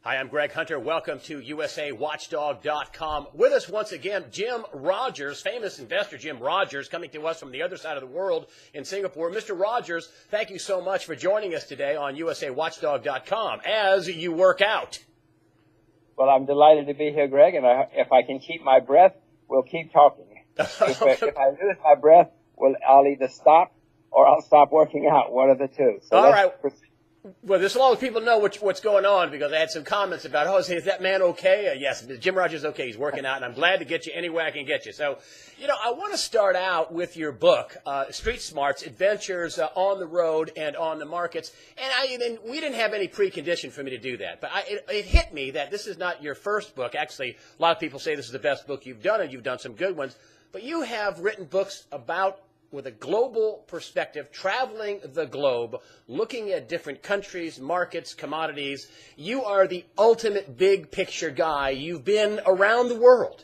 Hi, I'm Greg Hunter. Welcome to USAWatchdog.com. With us once again, Jim Rogers, famous investor Jim Rogers, coming to us from the other side of the world in Singapore. Mr. Rogers, thank you so much for joining us today on USAWatchdog.com as you work out. Well, I'm delighted to be here, Greg, and if I can keep my breath, we'll keep talking. If I lose my breath, I'll either stop or I'll stop working out, one of the two. So all right. Well, just as long as people know what's going on, because I had some comments about, is that man okay? Yes, Jim Rogers is okay. He's working out, and I'm glad to get you any way I can get you. So, I want to start out with your book, Street Smarts, Adventures on the Road and on the Markets. And we didn't have any precondition for me to do that. But it hit me that this is not your first book. Actually, a lot of people say this is the best book you've done, and you've done some good ones. But you have written books with a global perspective, traveling the globe, looking at different countries, markets, commodities. You are the ultimate big picture guy. You've been around the world.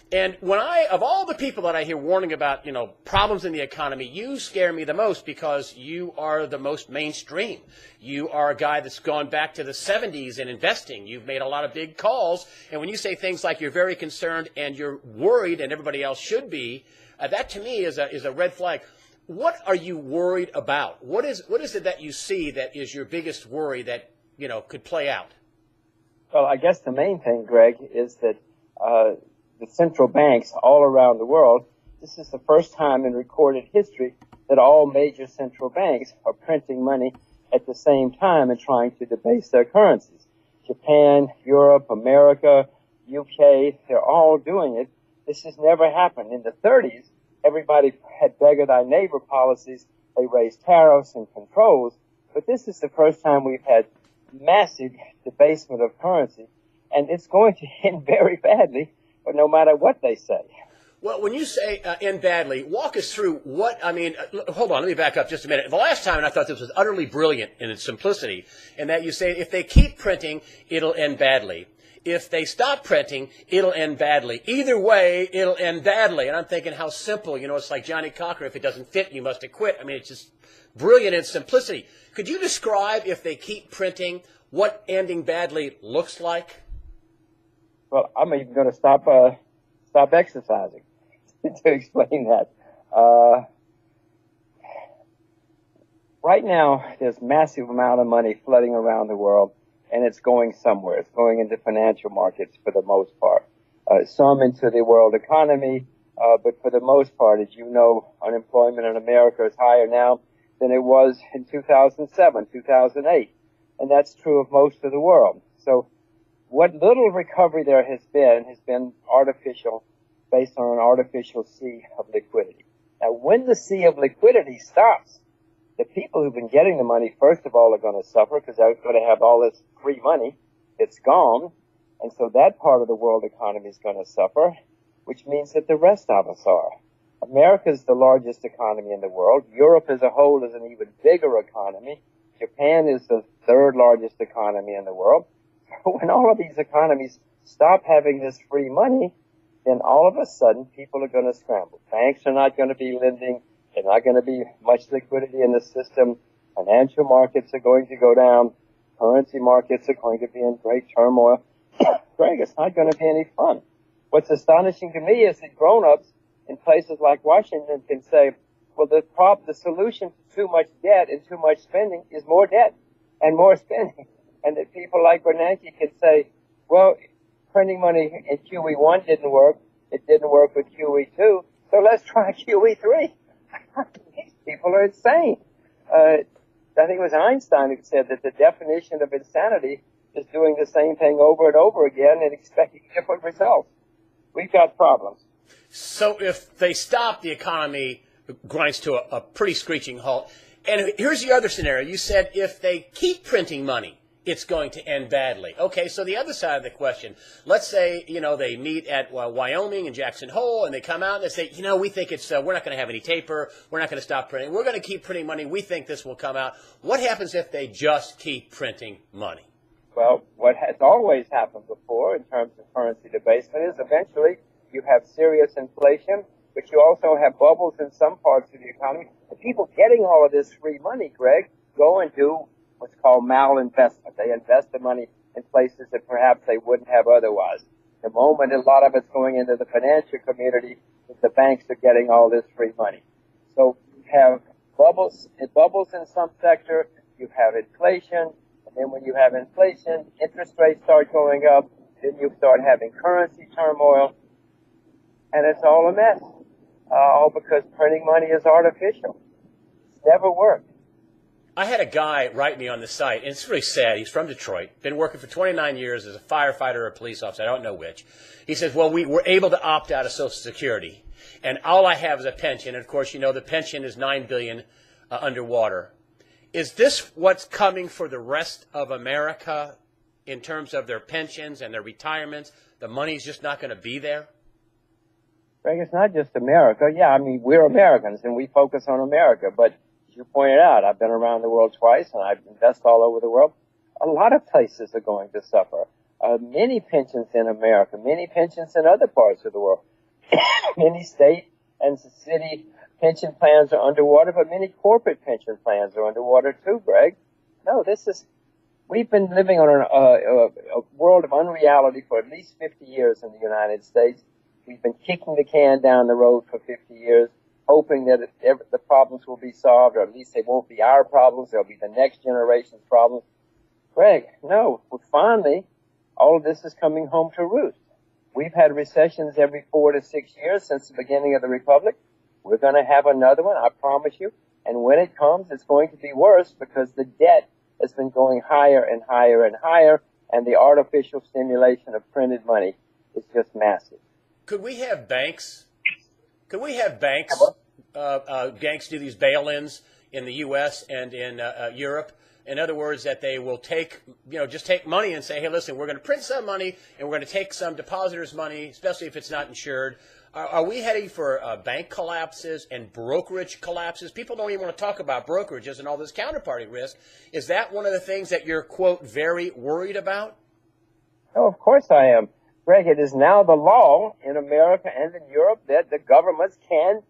And of all the people that I hear warning about, problems in the economy, you scare me the most because you are the most mainstream. You are a guy that's gone back to the 70s in investing. You've made a lot of big calls. And when you say things like you're very concerned and you're worried and everybody else should be, that to me is a red flag. What are you worried about? What is it that you see that is your biggest worry that, could play out? Well, I guess the main thing, Greg, is that the central banks all around the world, this is the first time in recorded history that all major central banks are printing money at the same time and trying to debase their currencies. Japan, Europe, America, UK, they're all doing it. This has never happened. In the 30s, everybody had beggar thy neighbor policies. They raised tariffs and controls. But this is the first time we've had massive debasement of currency. And it's going to end very badly, but no matter what they say. Well, when you say end badly, walk us through hold on, let me back up just a minute. The last time, and I thought this was utterly brilliant in its simplicity, in that you say if they keep printing, it'll end badly. If they stop printing, it'll end badly. Either way, it'll end badly. And I'm thinking how simple, it's like Johnny Cochran, if it doesn't fit, you must have quit. It's just brilliant in simplicity. Could you describe, if they keep printing, what ending badly looks like? Well, I'm even going to stop exercising to explain that. Right now, there's massive amount of money flooding around the world. And it's going somewhere. It's going into financial markets for the most part. Some into the world economy, but for the most part, as you know, unemployment in America is higher now than it was in 2007, 2008. And that's true of most of the world. So what little recovery there has been artificial, based on an artificial sea of liquidity. Now, when the sea of liquidity stops, the people who've been getting the money, first of all, are going to suffer because they're going to have all this free money. It's gone. And so that part of the world economy is going to suffer, which means that the rest of us are. America is the largest economy in the world. Europe as a whole is an even bigger economy. Japan is the third largest economy in the world. So when all of these economies stop having this free money, then all of a sudden people are going to scramble. Banks are not going to be lending. There's not going to be much liquidity in the system. Financial markets are going to go down. Currency markets are going to be in great turmoil. Greg, it's not going to be any fun. What's astonishing to me is that grown-ups in places like Washington can say, well, the solution to too much debt and too much spending is more debt and more spending. And that people like Bernanke can say, well, printing money in QE1 didn't work. It didn't work with QE2. So let's try QE3. These people are insane. I think it was Einstein who said that the definition of insanity is doing the same thing over and over again and expecting different results. We've got problems. So if they stop, the economy grinds to a pretty screeching halt. And here's the other scenario. You said if they keep printing money, it's going to end badly. Okay, so the other side of the question, let's say, they meet at Wyoming and Jackson Hole, and they come out and they say, we think we're not going to have any taper. We're not going to stop printing. We're going to keep printing money. We think this will come out. What happens if they just keep printing money? Well, what has always happened before in terms of currency debasement is eventually you have serious inflation, but you also have bubbles in some parts of the economy. The people getting all of this free money, Greg, go and do what's called malinvestment. They invest the money in places that perhaps they wouldn't have otherwise. The moment a lot of it's going into the financial community, the banks are getting all this free money. So you have bubbles in some sector, you have inflation, and then when you have inflation, interest rates start going up, then you start having currency turmoil, and it's all a mess. All because printing money is artificial. It's never worked. I had a guy write me on the site, and it's really sad. He's from Detroit, been working for 29 years as a firefighter or a police officer. I don't know which. He says, well, we were able to opt out of Social Security, and all I have is a pension. And, of course, you know the pension is $9 billion underwater. Is this what's coming for the rest of America in terms of their pensions and their retirements? The money's just not going to be there? Greg, it's not just America. Yeah, I mean, we're Americans, and we focus on America. But as you pointed out, I've been around the world twice, and I invest all over the world. A lot of places are going to suffer. Many pensions in America, many pensions in other parts of the world. Many state and city pension plans are underwater, but many corporate pension plans are underwater too, Greg. No, we've been living on a world of unreality for at least 50 years in the United States. We've been kicking the can down the road for 50 years, hoping that the problems will be solved, or at least they won't be our problems, they'll be the next generation's problems. Greg, no, finally, all of this is coming home to roost. We've had recessions every 4 to 6 years since the beginning of the Republic. We're going to have another one, I promise you. And when it comes, it's going to be worse because the debt has been going higher and higher and higher, and the artificial stimulation of printed money is just massive. Could we have banks? Banks do these bail-ins in the U.S. and in Europe? In other words, that they will just take money and say, hey, listen, we're going to print some money and we're going to take some depositors' money, especially if it's not insured. Are we heading for bank collapses and brokerage collapses? People don't even want to talk about brokerages and all this counterparty risk. Is that one of the things that you're, quote, very worried about? Oh, of course I am. Greg, it is now the law in America and in Europe that the governments can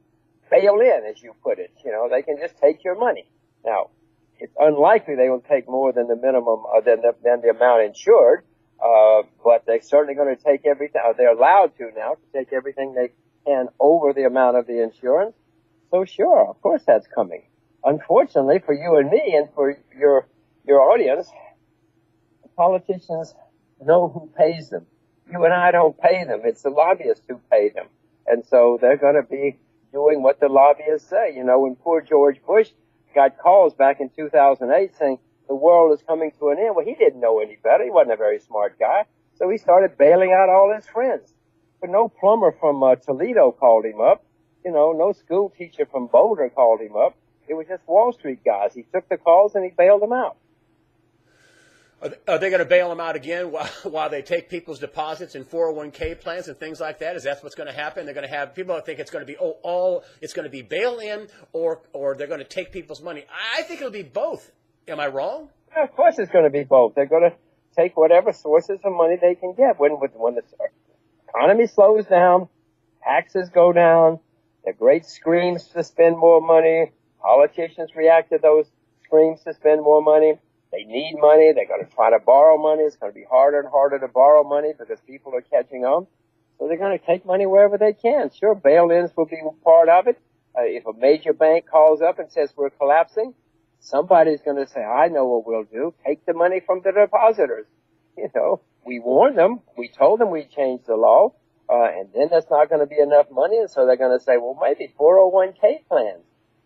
bail in, as you put it. You know, they can just take your money. Now, it's unlikely they will take more than the minimum, than the amount insured, but they're certainly going to take everything. They're allowed to now to take everything they can over the amount of the insurance. So sure, of course that's coming. Unfortunately for you and me and for your audience, the politicians know who pays them. You and I don't pay them. It's the lobbyists who pay them. And so they're going to be doing what the lobbyists say. You know, when poor George Bush got calls back in 2008 saying the world is coming to an end, well, he didn't know any better. He wasn't a very smart guy. So he started bailing out all his friends. But no plumber from Toledo called him up. You know, no school teacher from Boulder called him up. It was just Wall Street guys. He took the calls and he bailed them out. Are they going to bail them out again while they take people's deposits in 401k plans and things like that? Is that what's going to happen? They're going to have people think it's going to be it's going to be bail in or they're going to take people's money. I think it'll be both. Am I wrong? Yeah, of course it's going to be both. They're going to take whatever sources of money they can get. When the economy slows down, taxes go down, there are great screams to spend more money. Politicians react to those screams to spend more money. They need money. They're going to try to borrow money. It's going to be harder and harder to borrow money because people are catching on. So they're going to take money wherever they can. Sure, bail-ins will be part of it. If a major bank calls up and says we're collapsing, somebody's going to say, I know what we'll do. Take the money from the depositors. You know, we warned them. We told them we'd change the law. And then there's not going to be enough money. And so they're going to say, well, maybe 401k plans.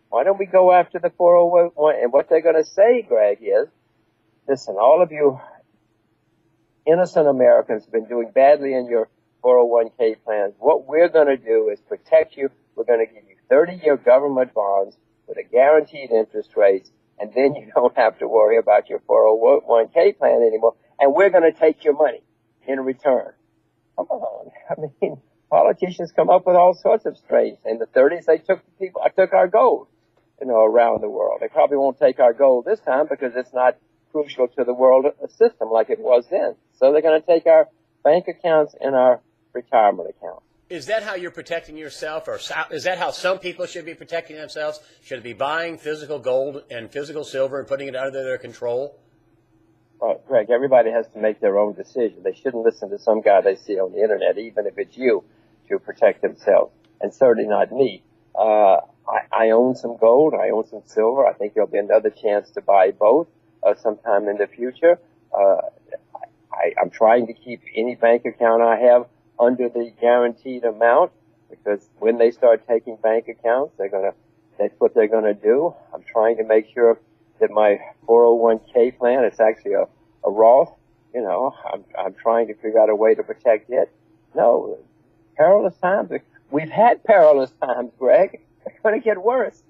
Why don't we go after the 401? And what they're going to say, Greg, is, listen, all of you innocent Americans have been doing badly in your 401k plans. What we're going to do is protect you. We're going to give you 30-year government bonds with a guaranteed interest rate, and then you don't have to worry about your 401k plan anymore. And we're going to take your money in return. Come on. I mean, politicians come up with all sorts of strange. In the 30s, they took our gold, you know, around the world. They probably won't take our gold this time because it's not crucial to the world system like it was then. So they're going to take our bank accounts and our retirement accounts. Is that how you're protecting yourself, or is that how some people should be protecting themselves? Should be buying physical gold and physical silver and putting it under their control? Well, Greg, everybody has to make their own decision. They shouldn't listen to some guy they see on the internet, even if it's you, to protect themselves, and certainly not me. I own some gold. I own some silver. I think there'll be another chance to buy both sometime in the future. I'm trying to keep any bank account I have under the guaranteed amount, because when they start taking bank accounts, that's what they're gonna do. I'm trying to make sure that my 401k plan, it's actually a Roth, I'm trying to figure out a way to protect it. No, perilous times. We've had perilous times, Greg. It's going to get worse.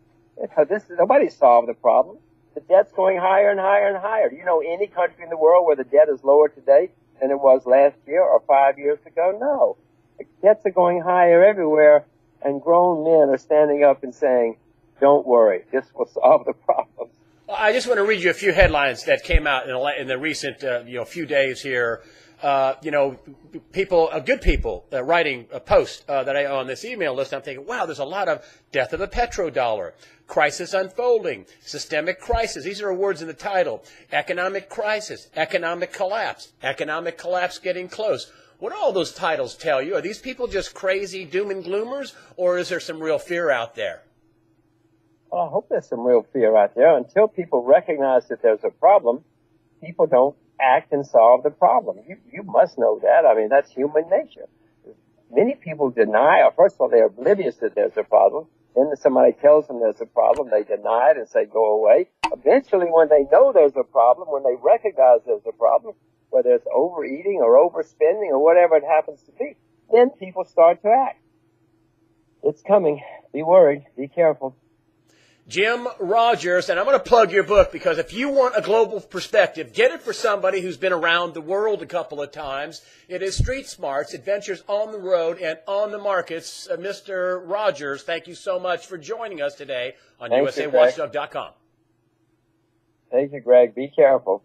Nobody solved the problem. The debt's going higher and higher and higher. Do you know any country in the world where the debt is lower today than it was last year or 5 years ago? No. The debts are going higher everywhere, and grown men are standing up and saying, don't worry, this will solve the problem. I just want to read you a few headlines that came out in the recent few days here. Good people writing a post that I on this email list. I'm thinking, wow, there's a lot of death of a petrodollar, crisis unfolding, systemic crisis. These are words in the title. Economic crisis, economic collapse getting close. What do all those titles tell you? Are these people just crazy doom and gloomers, or is there some real fear out there? Well, I hope there's some real fear out there. Until people recognize that there's a problem, people don't act and solve the problem. You must know that. I mean, that's human nature. Many people deny, or first of all, they're oblivious that there's a problem. Then somebody tells them there's a problem, they deny it and say, go away. Eventually, when they know there's a problem, when they recognize there's a problem, whether it's overeating or overspending or whatever it happens to be, then people start to act. It's coming. Be worried. Be careful. Jim Rogers, and I'm going to plug your book, because if you want a global perspective, get it for somebody who's been around the world a couple of times. It is Street Smarts, Adventures on the Road and on the Markets. Mr. Rogers, thank you so much for joining us today on USAWatchdog.com. Thank you, Greg. Be careful.